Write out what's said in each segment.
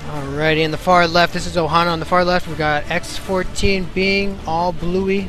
Alrighty, in the far left, this is Ohana. On the far left, we've got xfourteen being all bluey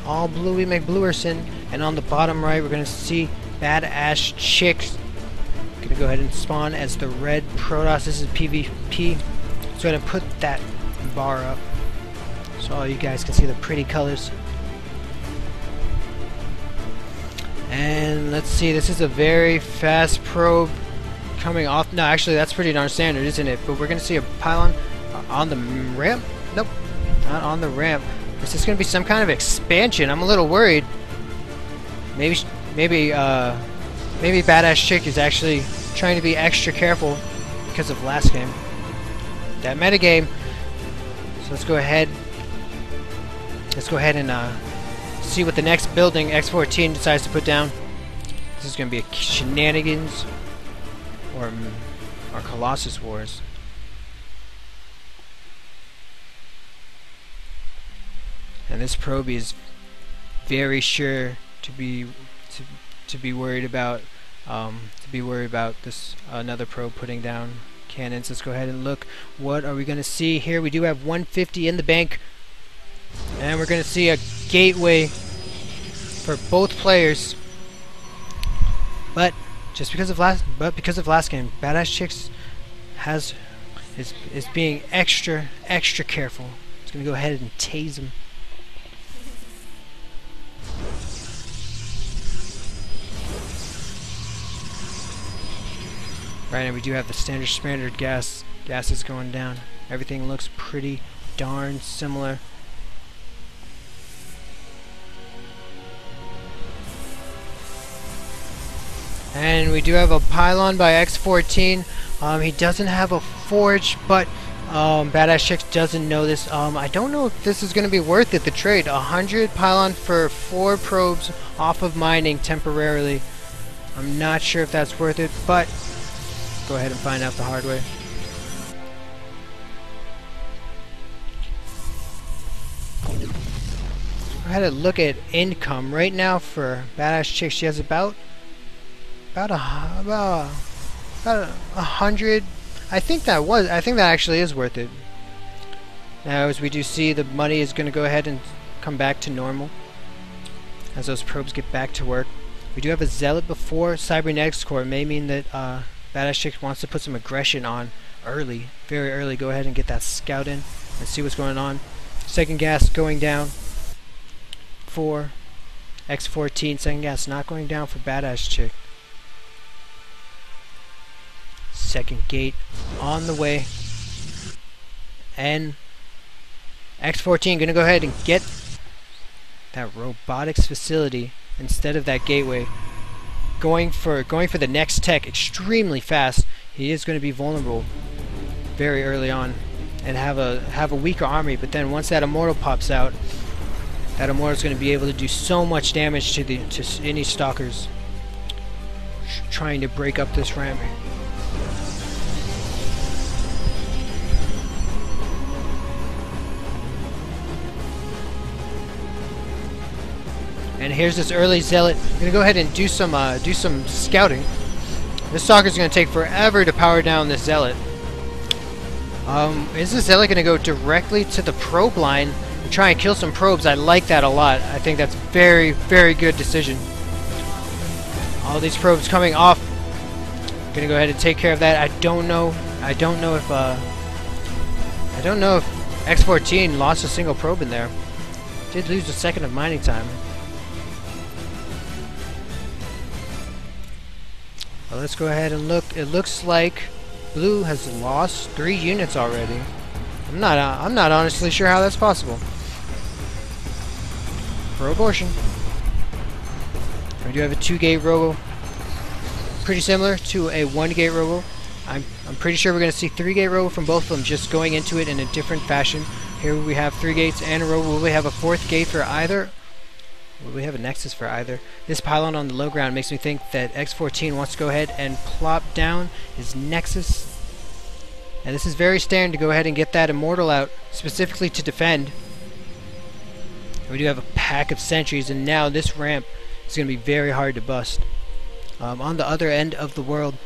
McBluerson, and on the bottom right, we're gonna see BadAssChick. Gonna go ahead and spawn as the red Protoss. This is PvP. So I'm gonna put that bar up so all you guys can see the pretty colors. And let's see, this is a very fast probe coming off. No, actually, that's pretty darn standard, isn't it? But we're gonna see a pylon on the ramp. Nope, not on the ramp. Is this gonna be some kind of expansion? I'm a little worried. Maybe BadAssChick is actually trying to be extra careful because of last game. That metagame. So let's go ahead and see what the next building xfourteen decides to put down. This is gonna be a shenanigans or Colossus Wars. And this probe is very sure to be worried about this another probe putting down cannons. Let's go ahead and look. What are we gonna see here? We do have 150 in the bank, and we're gonna see a gateway for both players. But because of last game, BadAssChick is being extra careful. It's gonna go ahead and tase him. Right, and we do have the standard gas. Gas is going down. Everything looks pretty darn similar. And we do have a pylon by xfourteen. He doesn't have a forge, but BadAssChick doesn't know this. I don't know if this is going to be worth it, the trade. 100 pylon for 4 probes off of mining temporarily. I'm not sure if that's worth it, but go ahead and find out the hard way. Go ahead and look at income right now for BadAssChick. She has about 100. I think that actually is worth it. Now, as we do see, the money is going to go ahead and come back to normal as those probes get back to work. We do have a zealot before cybernetics core. It may mean that BadAssChick wants to put some aggression on early, very early. Go ahead and get that scout in and see what's going on. Second gas going down for xfourteen. Second gas not going down for BadAssChick. Second gate on the way, and xfourteen gonna go ahead and get that robotics facility instead of that gateway. Going for the next tech extremely fast. He is going to be vulnerable very early on and have a weaker army, but then once that immortal pops out, that immortal is going to be able to do so much damage to any stalkers trying to break up this ramp. And here's this early zealot. I'm gonna go ahead and do some scouting. This stalker's gonna take forever to power down this zealot. Is this zealot gonna go directly to the probe line and try and kill some probes? I like that a lot. I think that's very good decision. All these probes coming off. I'm gonna go ahead and take care of that. I don't know if xfourteen lost a single probe in there. Did lose a second of mining time. Well, let's go ahead and look. It looks like blue has lost 3 units already. I'm not honestly sure how that's possible. For abortion. We do have a 2-gate robo. Pretty similar to a 1-gate robo. I'm pretty sure we're going to see 3-gate robo from both of them, just going into it in a different fashion. Here we have 3 gates and a robo. Will we have a 4th gate for either? Will we have a nexus for either? This pylon on the low ground makes me think that xfourteen wants to go ahead and plop down his nexus. And this is very standard to go ahead and get that immortal out, specifically to defend. We do have a pack of sentries, and now this ramp is going to be very hard to bust. On the other end of the world,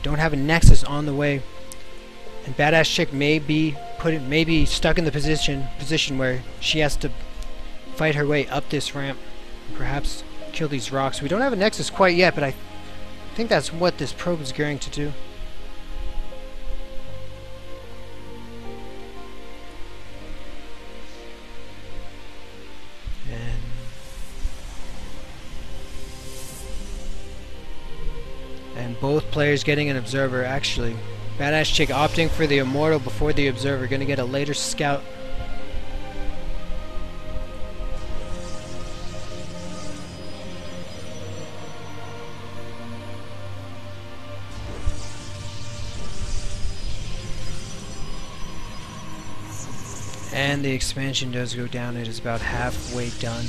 don't have a nexus on the way. And BadAssChick may be stuck in the position where she has to fight her way up this ramp, perhaps kill these rocks. We don't have a nexus quite yet, but I think that's what this probe is going to do. And both players getting an observer. Actually, BadAssChick opting for the immortal before the observer. Gonna get a later scout. And the expansion does go down. It is about halfway done.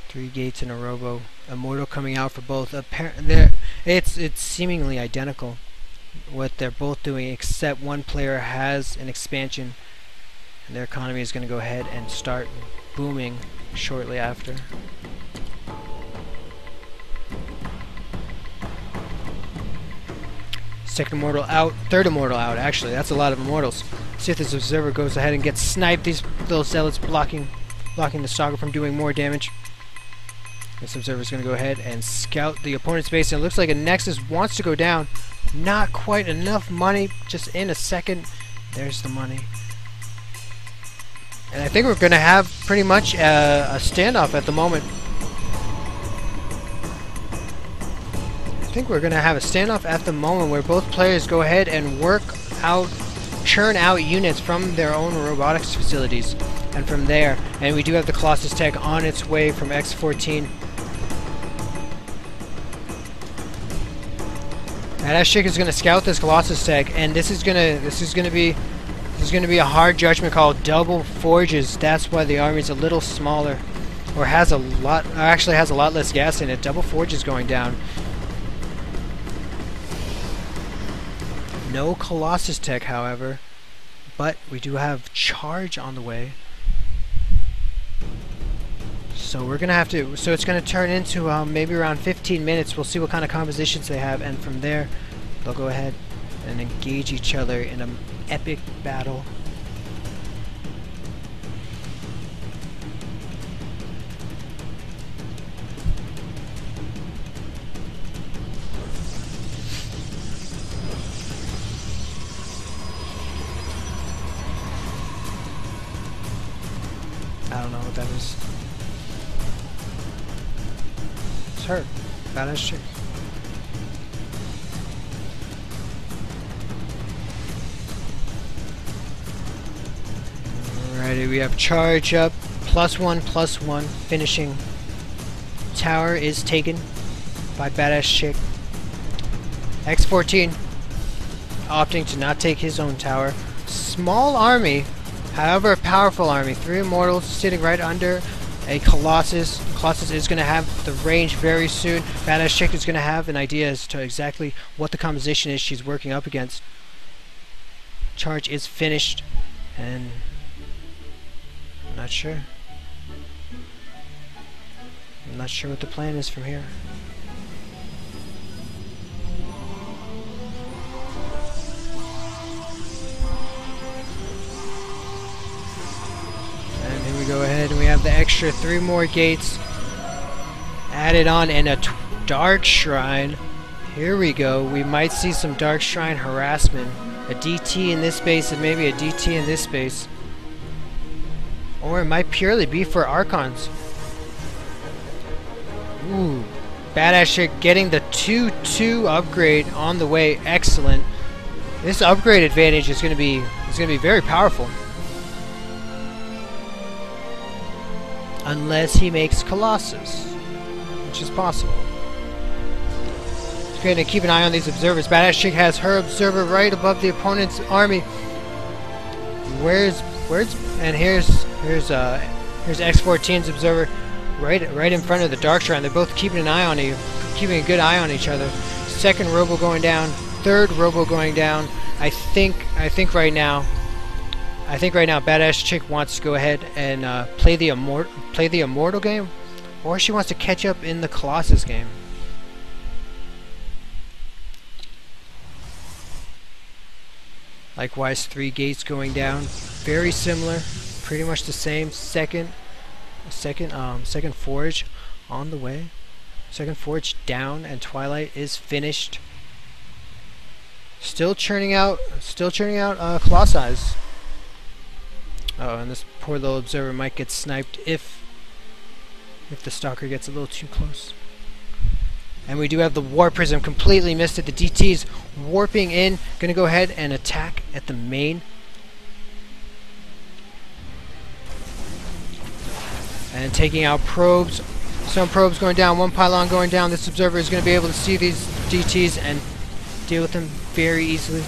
Three gates in a robo. Immortal coming out for both. It's seemingly identical what they're both doing, except one player has an expansion, and their economy is going to go ahead and start booming shortly after. Second immortal out, third immortal out. Actually, that's a lot of immortals. See if this observer goes ahead and gets sniped. These little zealots blocking the Saga from doing more damage. This observer is going to go ahead and scout the opponent's base, and it looks like a Nexus wants to go down. Not quite enough money, just in a second. There's the money. And I think we're going to have pretty much a standoff at the moment. I think we're going to have a standoff at the moment where both players go ahead and churn out units from their own robotics facilities. And from there, and we do have the Colossus tech on its way from xfourteen. BadAssChick is going to scout this Colossus tech, and this is going to be a hard judgment call. Double forges. That's why the army's a little smaller, or actually has a lot less gas in it. Double forges going down. No Colossus tech, however, but we do have charge on the way. So we're gonna have to. So it's gonna turn into maybe around 15 minutes. We'll see what kind of compositions they have, and from there, they'll go ahead and engage each other in an epic battle. I don't know what that is. It's her. BadAssChick. Alrighty, we have charge up. +1/+1. Finishing. Tower is taken by BadAssChick. xfourteen opting to not take his own tower. Small army. However, a powerful army. 3 immortals sitting right under a Colossus. Colossus is going to have the range very soon. BadAssChick is going to have an idea as to exactly what the composition is she's working up against. Charge is finished, and I'm not sure. I'm not sure what the plan is from here. And here we go ahead, and we have the extra 3 more gates added on, and a Dark Shrine. Here we go. We might see some Dark Shrine harassment. A DT in this space and maybe a DT in this space. Or it might purely be for Archons. Ooh. BadAssChick getting the 2/2 upgrade on the way. Excellent. This upgrade advantage is going to be very powerful. Unless he makes Colossus, which is possible. He's going to keep an eye on these observers. BadAssChick has her observer right above the opponent's army. Here's xfourteen's observer right in front of the Dark Shrine. They're both keeping a good eye on each other. Second robo going down, third robo going down. I think right now I think right now BadAssChick wants to go ahead and play the Immortal game, or she wants to catch up in the Colossus game. Likewise, 3 gates going down, very similar, pretty much the same. Second forge on the way. Second forge down, and Twilight is finished. Still churning out Colossi. Oh, and this poor little observer might get sniped if the stalker gets a little too close. And we do have the War Prism, completely missed it. The DT's warping in, gonna go ahead and attack at the main. And taking out probes. Some probes going down, one pylon going down. This observer is gonna be able to see these DT's and deal with them very easily.